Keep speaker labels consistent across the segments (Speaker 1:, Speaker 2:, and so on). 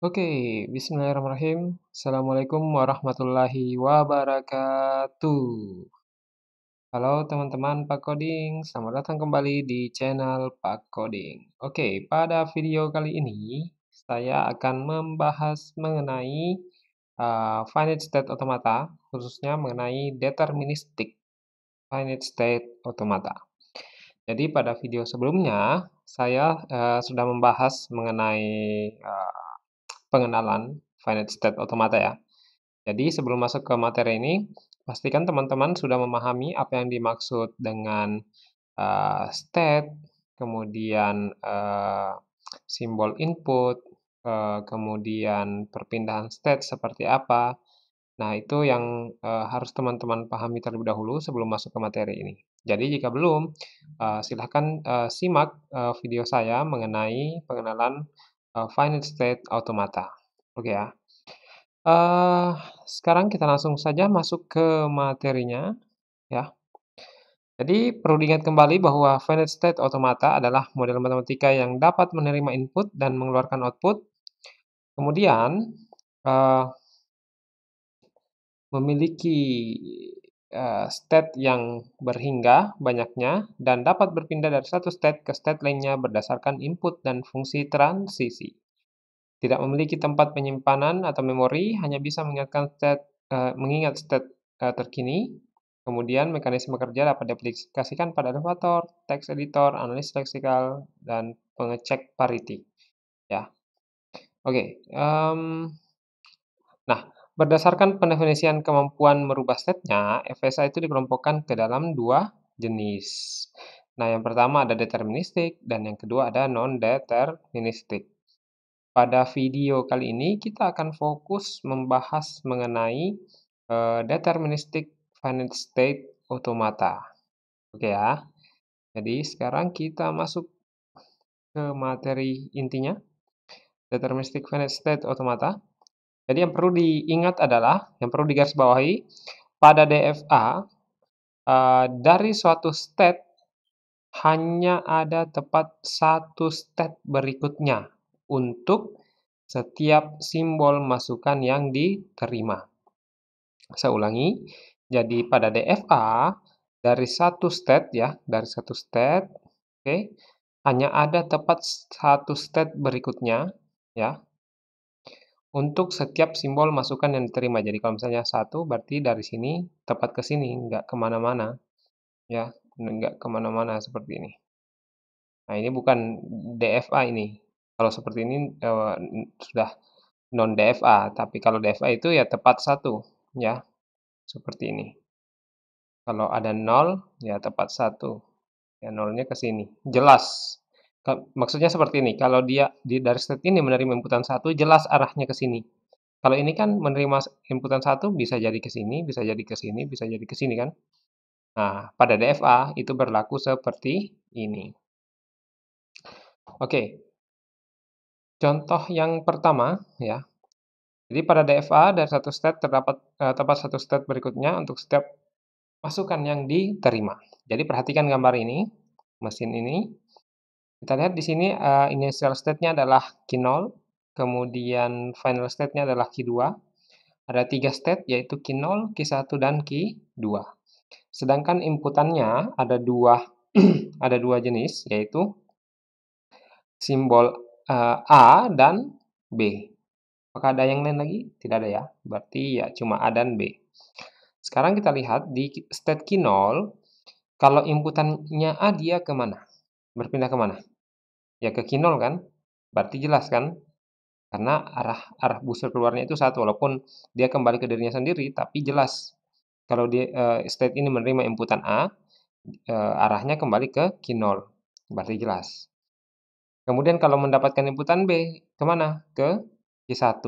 Speaker 1: Oke, bismillahirrahmanirrahim. Assalamualaikum warahmatullahi wabarakatuh. Halo teman-teman Pak Coding, selamat datang kembali di channel Pak Coding. Oke, pada video kali ini saya akan membahas mengenai finite state automata, khususnya mengenai deterministic finite state automata. Jadi pada video sebelumnya saya sudah membahas mengenai pengenalan finite state automata ya. Jadi sebelum masuk ke materi ini, pastikan teman-teman sudah memahami apa yang dimaksud dengan state, kemudian simbol input, kemudian perpindahan state seperti apa. Nah, itu yang harus teman-teman pahami terlebih dahulu sebelum masuk ke materi ini. Jadi jika belum, silahkan simak video saya mengenai pengenalan finite state automata. Oke ya. Eee, Sekarang kita langsung saja masuk ke materinya, ya. Jadi perlu diingat kembali bahwa finite state automata adalah model matematika yang dapat menerima input dan mengeluarkan output, kemudian, eee, memiliki, state yang berhingga banyaknya dan dapat berpindah dari satu state ke state lainnya berdasarkan input dan fungsi transisi. Tidak memiliki tempat penyimpanan atau memori, hanya bisa mengingat state terkini. Kemudian mekanisme kerja dapat diaplikasikan pada elevator, text editor, analis leksikal, dan pengecek parity. Ya, oke. Nah, berdasarkan pendefinisian kemampuan merubah state-nya, FSA itu dikelompokkan ke dalam dua jenis. Nah, yang pertama ada deterministik dan yang kedua ada non-deterministik. Pada video kali ini kita akan fokus membahas mengenai deterministic finite state automata. Oke ya. Jadi sekarang kita masuk ke materi intinya, deterministic finite state automata. Jadi yang perlu diingat adalah, yang perlu digarisbawahi, pada DFA dari suatu state hanya ada tepat satu state berikutnya untuk setiap simbol masukan yang diterima. Saya ulangi, jadi pada DFA dari satu state ya, dari satu state, oke, hanya ada tepat satu state berikutnya ya, untuk setiap simbol masukan yang diterima. Jadi kalau misalnya satu, berarti dari sini tepat ke sini, nggak kemana-mana ya, nggak kemana-mana seperti ini. Nah ini bukan DFA ini. Kalau seperti ini sudah non DFA, tapi kalau DFA itu ya tepat satu ya, seperti ini. Kalau ada 0, ya tepat 1. Ya, 0-nya ke sini. Jelas. Maksudnya seperti ini, kalau dia dari state ini menerima inputan 1, jelas arahnya ke sini. Kalau ini kan menerima inputan 1, bisa jadi ke sini, bisa jadi ke sini, bisa jadi ke sini kan. Nah, pada DFA itu berlaku seperti ini. Oke. Contoh yang pertama, ya. Jadi pada DFA dari satu state terdapat tepat satu state berikutnya untuk setiap masukan yang diterima. Jadi perhatikan gambar ini, mesin ini. Kita lihat di sini initial state-nya adalah Q0, kemudian final state-nya adalah Q2. Ada 3 state yaitu Q0, Q1, dan Q2. Sedangkan inputannya ada dua ada dua jenis yaitu simbol A dan B. Apakah ada yang lain lagi? Tidak ada ya. Berarti ya cuma A dan B. Sekarang kita lihat di state Q0, kalau inputannya A dia kemana? Berpindah kemana? Ya ke Q0 kan? Berarti jelas kan? Karena arah busur keluarnya itu satu, walaupun dia kembali ke dirinya sendiri, tapi jelas kalau dia state ini menerima inputan A, arahnya kembali ke Q0, berarti jelas. Kemudian kalau mendapatkan inputan B, kemana? Ke Q1,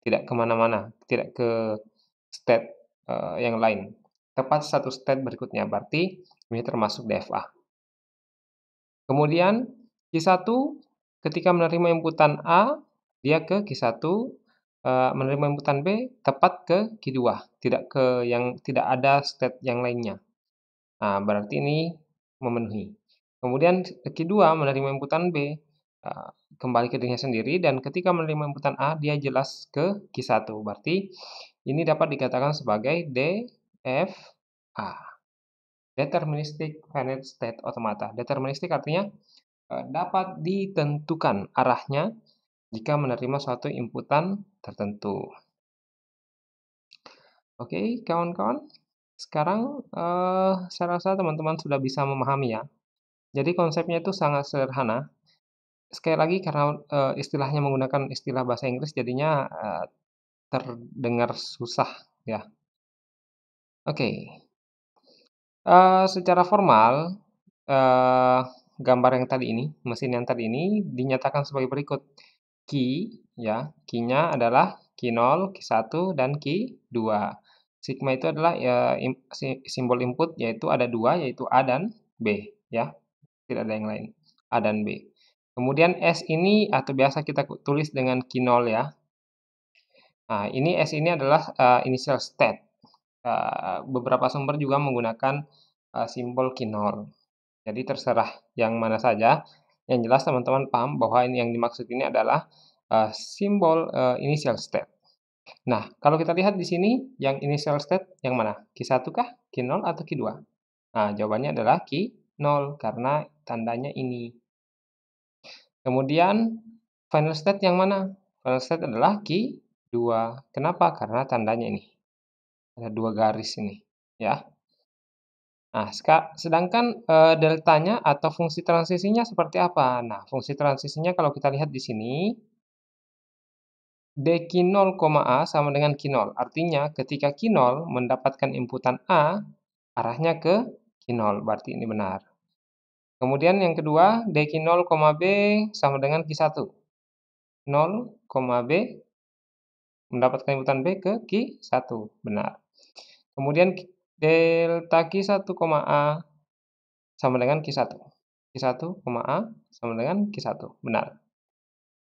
Speaker 1: tidak kemana-mana, tidak ke state yang lain. Tepat satu state berikutnya, berarti ini termasuk DFA. Kemudian Q1 ketika menerima inputan A, dia ke Q1, menerima inputan B, tepat ke Q2, tidak ada state yang lainnya. Nah, berarti ini memenuhi. Kemudian Q2 menerima inputan B, kembali ke dirinya sendiri, dan ketika menerima inputan A, dia jelas ke Q1. Berarti ini dapat dikatakan sebagai DFA, Deterministic Finite State Automata. Deterministic artinya dapat ditentukan arahnya jika menerima suatu inputan tertentu. Oke, kawan-kawan. Sekarang saya rasa teman-teman sudah bisa memahami ya. Jadi konsepnya itu sangat sederhana. Sekali lagi karena istilahnya menggunakan istilah bahasa Inggris jadinya terdengar susah ya. Oke, secara formal gambar yang tadi ini, mesin yang tadi ini dinyatakan sebagai berikut. Key ya, key-nya adalah Q0, Q1, dan Q2. Sigma itu adalah simbol input yaitu ada dua, yaitu A dan B ya. Tidak ada yang lain, A dan B. Kemudian S ini atau biasa kita tulis dengan Q0 ya. Nah, ini S ini adalah initial state. Beberapa sumber juga menggunakan simbol Q0. Jadi terserah yang mana saja. Yang jelas teman-teman paham bahwa ini yang dimaksud ini adalah simbol initial state. Nah, kalau kita lihat di sini yang initial state yang mana? Q1 kah? Q0 atau Q2? Nah, jawabannya adalah Q0 karena tandanya ini. Kemudian final state yang mana? Final state adalah Q2. Kenapa? Karena tandanya ini. Ada dua garis ini, ya. Nah, sedangkan deltanya atau fungsi transisinya seperti apa? Nah, fungsi transisinya kalau kita lihat di sini, D Q0, A sama dengan Q0. Artinya ketika Q0 mendapatkan inputan A, arahnya ke Q0. Berarti ini benar. Kemudian yang kedua, D Q0, B sama dengan Q1. 0, B mendapatkan inputan B ke Q1. Benar. Kemudian delta Q1, A sama dengan Q1. Q1, A sama dengan Q1. Benar.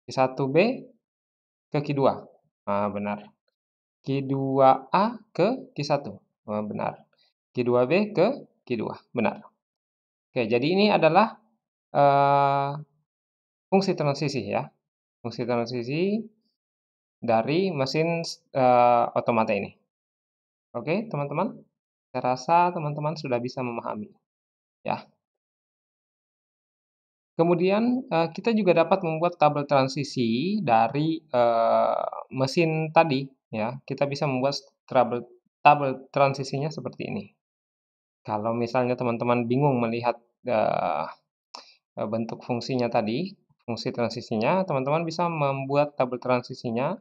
Speaker 1: Q1B ke Q2. Nah, benar. Q2A ke Q1. Nah, benar. Q2B ke Q2. Benar. Oke, jadi ini adalah fungsi transisi ya. Fungsi transisi dari mesin otomata ini. Oke, teman-teman. Saya rasa teman-teman sudah bisa memahami. Ya. Kemudian kita juga dapat membuat tabel transisi dari mesin tadi ya. Kita bisa membuat tabel transisinya seperti ini. Kalau misalnya teman-teman bingung melihat bentuk fungsinya tadi, fungsi transisinya, teman-teman bisa membuat tabel transisinya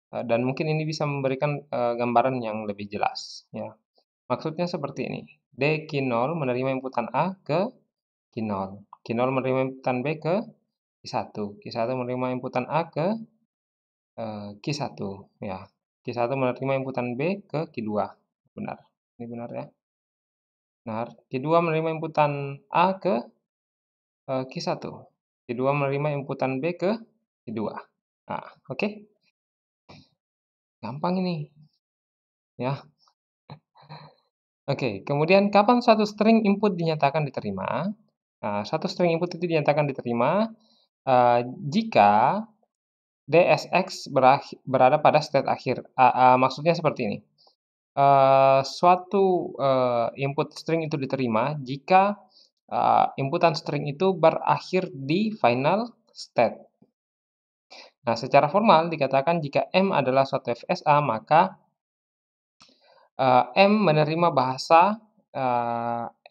Speaker 1: dan mungkin ini bisa memberikan gambaran yang lebih jelas ya. Maksudnya seperti ini. D Q0 menerima inputan A ke Q0. Q0 menerima inputan B ke Q1. Q1 menerima inputan A ke Q1 ya. Q1 menerima inputan B ke Q2. Benar. Ini benar ya. Benar. Q2 menerima inputan A ke Q1. Q2 menerima inputan B ke Q2. Nah, oke. Gampang ini. Ya. Oke, kemudian kapan suatu string input dinyatakan diterima? Nah, satu string input itu dinyatakan diterima jika DSX berada pada state akhir. Maksudnya seperti ini. Suatu input string itu diterima jika inputan string itu berakhir di final state. Nah, secara formal dikatakan jika M adalah suatu FSA, maka M menerima bahasa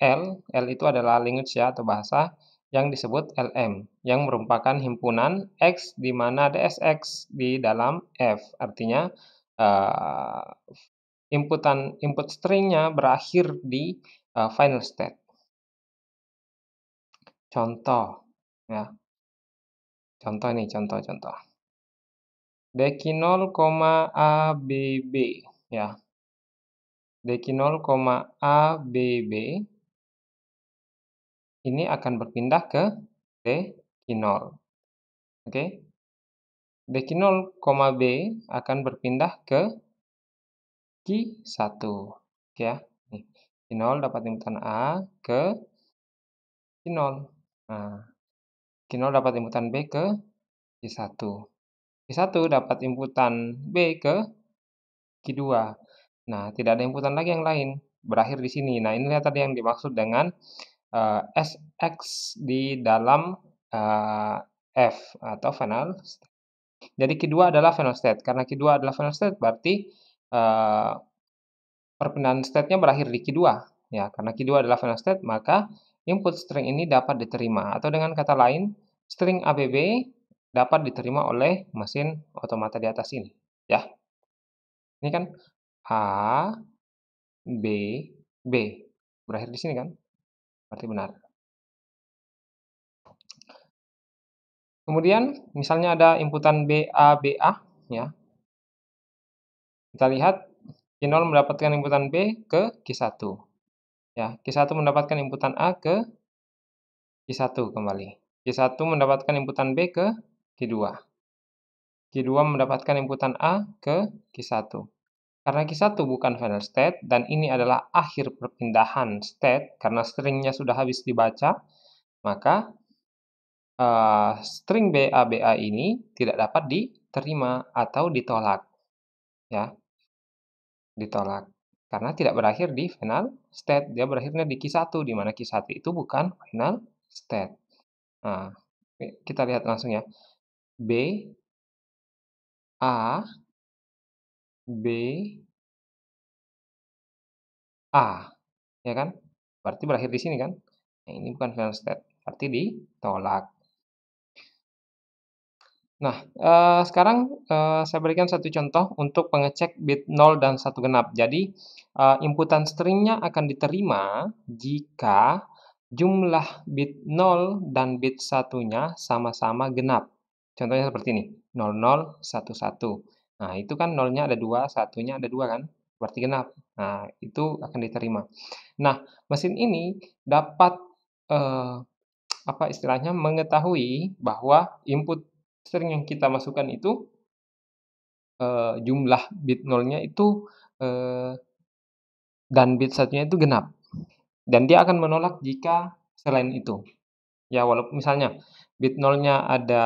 Speaker 1: L itu adalah language ya atau bahasa yang disebut LM, yang merupakan himpunan X di mana DSX di dalam F. Artinya input string-nya berakhir di final state. Contoh ya. Contoh nih, contoh. Deki0, ABB ya. Deki0, ABB ini akan berpindah ke Deki0. Oke. Deki0, B akan berpindah ke Q1. Oke ya. Nih, Q0 dapat inputan A ke Q0. Nah, Q0 dapat inputan B ke Q1. Q1 dapat inputan B ke Q2. Nah, tidak ada inputan lagi yang lain, berakhir di sini. Nah, inilah tadi yang dimaksud dengan SX di dalam F atau final state. Jadi Q2 adalah final state. Karena Q2 adalah final state berarti perpindahan state-nya berakhir di Q2. Ya, karena Q2 adalah final state, maka input string ini dapat diterima. Atau dengan kata lain, string ABB dapat diterima oleh mesin otomata di atas ini. Ya, ini kan A, B, B. Berakhir di sini kan? Berarti benar. Kemudian, misalnya ada inputan BA, BA, ya. Kita lihat Q0 mendapatkan inputan B ke Q1. Ya, Q1 mendapatkan inputan A ke Q1 kembali. Q1 mendapatkan inputan B ke Q2. Q2 mendapatkan inputan A ke Q1. Karena Q1 bukan final state dan ini adalah akhir perpindahan state karena stringnya sudah habis dibaca, maka string BA BA ini tidak dapat diterima atau ditolak, ya, ditolak. Karena tidak berakhir di final state, dia berakhirnya di Q1, di mana Q1 itu bukan final state. Nah, kita lihat langsung ya. B, A, B, A, ya kan? Berarti berakhir di sini kan? Nah, ini bukan final state, berarti ditolak. Nah, sekarang saya berikan satu contoh untuk pengecek bit 0 dan 1 genap. Jadi, inputan stringnya akan diterima jika jumlah bit 0 dan bit 1-nya sama-sama genap. Contohnya seperti ini, 00, 11. Nah, itu kan 0-nya ada 2, 1-nya ada 2 kan? Berarti genap. Nah, itu akan diterima. Nah, mesin ini dapat, apa istilahnya, mengetahui bahwa input string yang kita masukkan itu, jumlah bit 0-nya itu, dan bit 1-nya itu genap. Dan dia akan menolak jika selain itu. Ya, walaupun misalnya bit 0-nya ada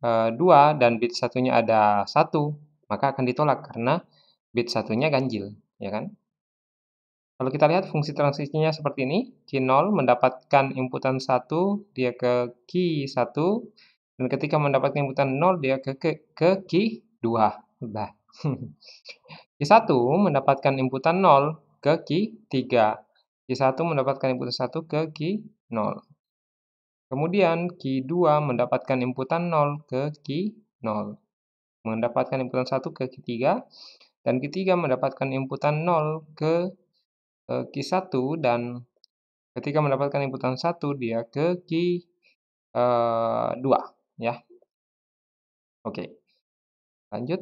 Speaker 1: 2 dan bit 1-nya ada 1, maka akan ditolak karena bit 1-nya ganjil, ya kan? Kalau kita lihat fungsi transisinya seperti ini, Q0 mendapatkan inputan 1, dia ke Q1, dan ketika mendapatkan inputan 0, dia ke Q2. Udah. Q1 mendapatkan inputan 0 ke Q3. Q1 mendapatkan inputan 1 ke Q0. Kemudian Q2 mendapatkan inputan 0 ke Q0. Mendapatkan inputan 1 ke Q3. Dan Q3 mendapatkan inputan 0 ke Q1 dan ketika mendapatkan inputan 1 dia ke Q2 ya. Oke. Lanjut.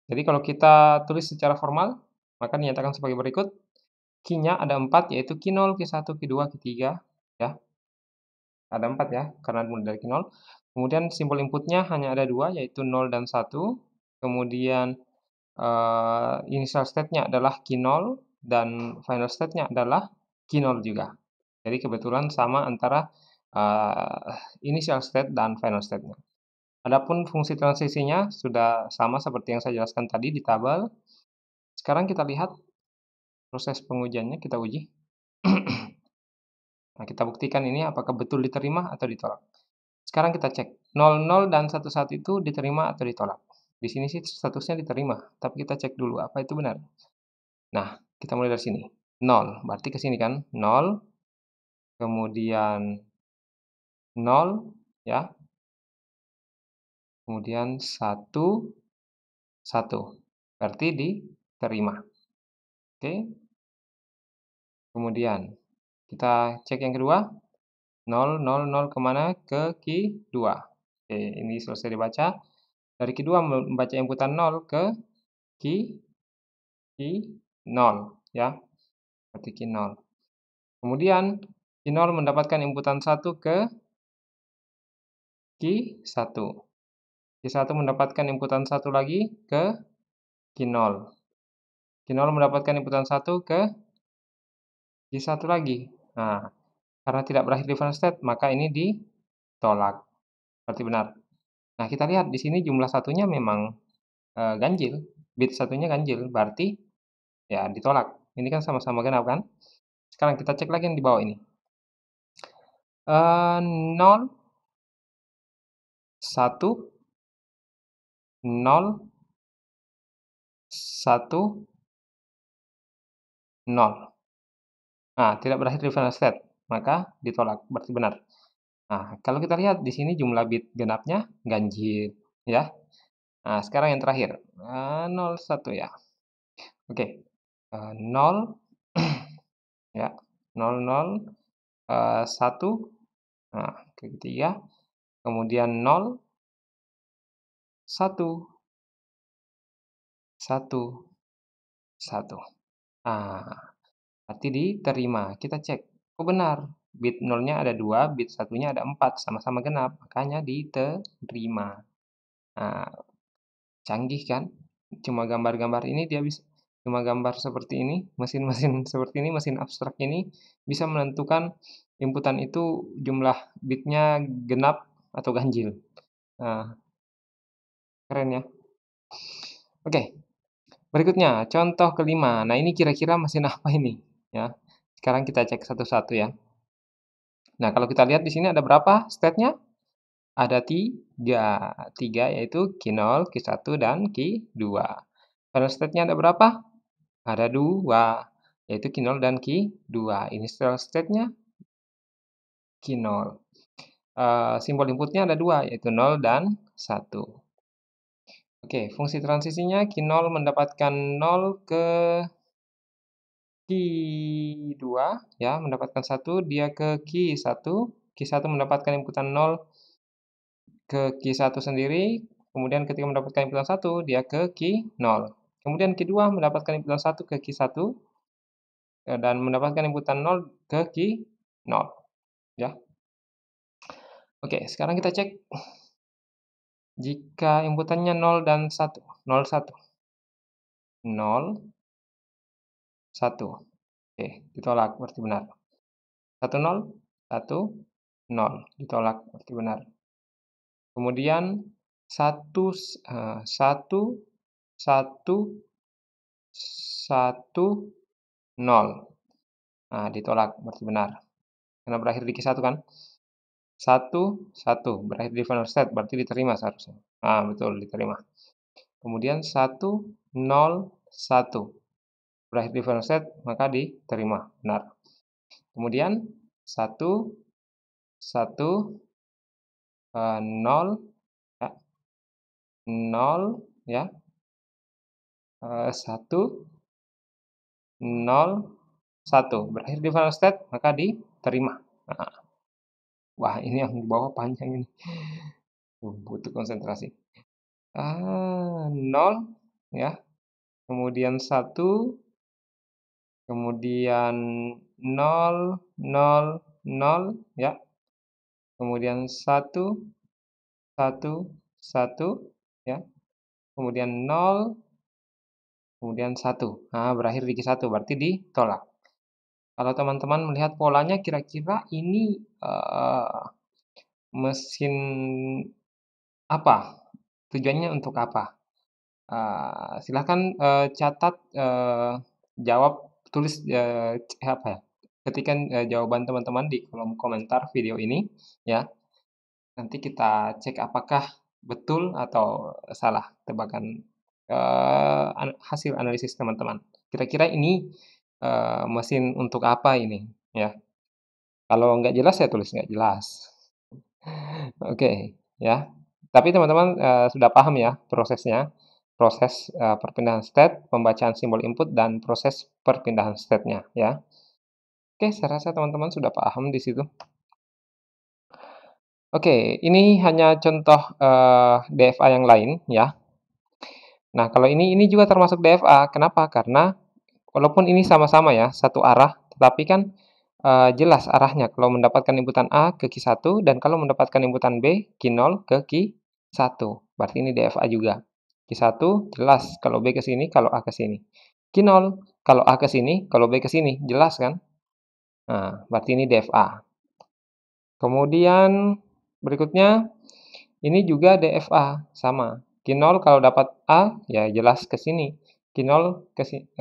Speaker 1: Jadi kalau kita tulis secara formal, maka dinyatakan sebagai berikut. Q-nya ada 4 yaitu Q0, Q1, Q2, Q3 ya. Ada 4 ya karena mulai dari Q0. Kemudian simbol inputnya hanya ada 2 yaitu 0 dan 1. Kemudian initial state-nya adalah Q0 dan final state-nya adalah Q0 juga. Jadi kebetulan sama antara initial state dan final state-nya. Adapun fungsi transisinya sudah sama seperti yang saya jelaskan tadi di tabel. Sekarang kita lihat proses pengujiannya, kita uji. Nah, kita buktikan ini apakah betul diterima atau ditolak. Sekarang kita cek, 00 dan 11 itu diterima atau ditolak. Di sini sih statusnya diterima, tapi kita cek dulu apa itu benar. Nah, kita mulai dari sini. 0, berarti ke sini kan? 0, kemudian 0, ya. Kemudian 1, 1. Berarti diterima. Oke. Kemudian, kita cek yang kedua. 0, 0, 0 kemana? Ke Q2. Oke, ini selesai dibaca. Dari Q2 membaca inputan 0 ke Q0, ya. Berarti Q0. Kemudian, Q0 mendapatkan inputan 1 ke Q1. Q1 mendapatkan inputan 1 lagi ke Q0. Q0 mendapatkan inputan 1 ke Q1 lagi. Nah, Karena tidak berakhir di final state, maka ini ditolak. Berarti benar. Nah, kita lihat di sini jumlah satunya memang ganjil, bit satunya ganjil, berarti ya ditolak. Ini kan sama-sama genap kan? Sekarang kita cek lagi yang di bawah ini. 0, 1, 0, 1, 0. Nah, tidak berakhir di final state, maka ditolak, berarti benar. Nah, kalau kita lihat di sini jumlah bit genapnya ganjil, ya. Nah, sekarang yang terakhir, 0, 1 ya. Oke, 0, ya, 0, 0, 1, nah, ketiga, kemudian 0, 1, 1, 1. Nah, berarti diterima. Kita cek. Oh benar, bit 0-nya ada 2, bit 1-nya ada 4, sama-sama genap, makanya diterima. Nah, canggih kan? Cuma gambar-gambar ini dia bisa, cuma gambar seperti ini, mesin-mesin seperti ini, mesin abstrak ini bisa menentukan inputan itu jumlah bitnya genap atau ganjil. Nah, keren ya. Oke, berikutnya contoh kelima. Nah, ini kira-kira mesin apa ini? Ya, sekarang kita cek satu-satu ya. Nah, kalau kita lihat di sini ada berapa state-nya? Ada 3. 3 yaitu Q0, Q1, dan Q2. Final state-nya ada berapa? Ada 2, yaitu Q0 dan Q2. Initial state-nya Q0. Simbol inputnya ada 2, yaitu 0 dan 1. Oke, fungsi transisinya Q0 mendapatkan 0 ke Q2, ya, mendapatkan 1, dia ke Q1, Q1 mendapatkan inputan 0 ke Q1 sendiri, kemudian ketika mendapatkan inputan 1, dia ke Q0. Kemudian Q2 mendapatkan inputan 1 ke Q1, dan mendapatkan inputan 0 ke Q0, ya. Oke, sekarang kita cek jika inputannya 0 dan 1, 0, 1, 0, 1. Oke, ditolak, berarti benar. 1, 0, 1, 0, ditolak, berarti benar. Kemudian 1, 1, 1, 1, 0. Nah, ditolak, berarti benar. Karena berakhir di Q1 kan? 1, 1, berakhir di final state, berarti diterima seharusnya. Nah, betul, diterima. Kemudian 1, 0, 1, berakhir di final state, maka diterima, benar. Kemudian 1, 1, 0, ya, 0, ya, 1, 0, 1, berakhir di final state, maka diterima. Nah, wah, ini yang di bawah panjang ini. Butuh konsentrasi. 0, ya, kemudian 1, kemudian 0, 0, 0, ya, kemudian 1, 1, 1, ya, kemudian 0, kemudian 1. Nah, berakhir di Q1, berarti ditolak. Kalau teman-teman melihat polanya, kira-kira ini mesin apa? Tujuannya untuk apa? Silahkan catat, jawab, tulis, apa ya, ketikkan jawaban teman-teman di kolom komentar video ini, ya. Nanti kita cek apakah betul atau salah tebakan, hasil analisis teman-teman. Kira-kira ini mesin untuk apa ini, ya. Kalau nggak jelas, ya tulis nggak jelas. Oke, ya. Tapi teman-teman sudah paham ya prosesnya, proses perpindahan state, pembacaan simbol input, dan proses perpindahan state-nya ya. Oke, saya rasa teman-teman sudah paham di situ. Oke, ini hanya contoh DFA yang lain ya. Nah, kalau ini juga termasuk DFA. Kenapa? Karena walaupun ini sama-sama ya, satu arah, tetapi kan jelas arahnya kalau mendapatkan inputan A ke Q1 dan kalau mendapatkan inputan B, Q0 ke Q1. Berarti ini DFA juga. Q1 jelas kalau B ke sini, kalau A ke sini. Q0 kalau A ke sini, kalau B ke sini. Jelas kan? Nah, berarti ini DFA. Kemudian berikutnya, ini juga DFA, sama. Q0 kalau dapat A, ya jelas ke sini. Q0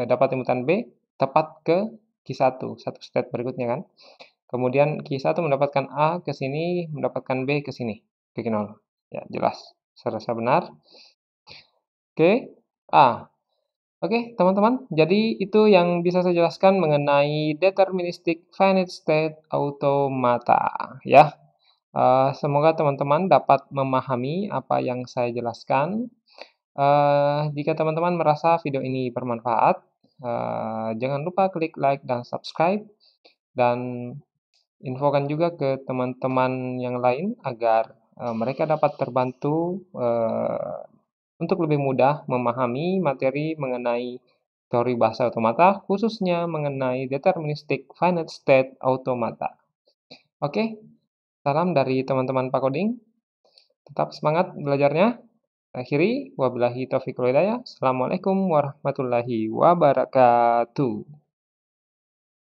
Speaker 1: dapat inputan B, tepat ke Q1, satu step berikutnya kan. Kemudian Q1 mendapatkan A ke sini, mendapatkan B ke sini, ke Q0. Ya, jelas. Serasa benar. Oke, A. Oke, teman-teman, jadi itu yang bisa saya jelaskan mengenai deterministic finite state automata, ya. Semoga teman-teman dapat memahami apa yang saya jelaskan. Jika teman-teman merasa video ini bermanfaat, jangan lupa klik like dan subscribe, dan infokan juga ke teman-teman yang lain agar mereka dapat terbantu untuk lebih mudah memahami materi mengenai teori bahasa otomata, khususnya mengenai deterministic finite state automata. Oke, salam dari teman-teman Pak Coding. Tetap semangat belajarnya. Akhiri, wabillahi taufiq wal hidayah. Assalamualaikum warahmatullahi wabarakatuh.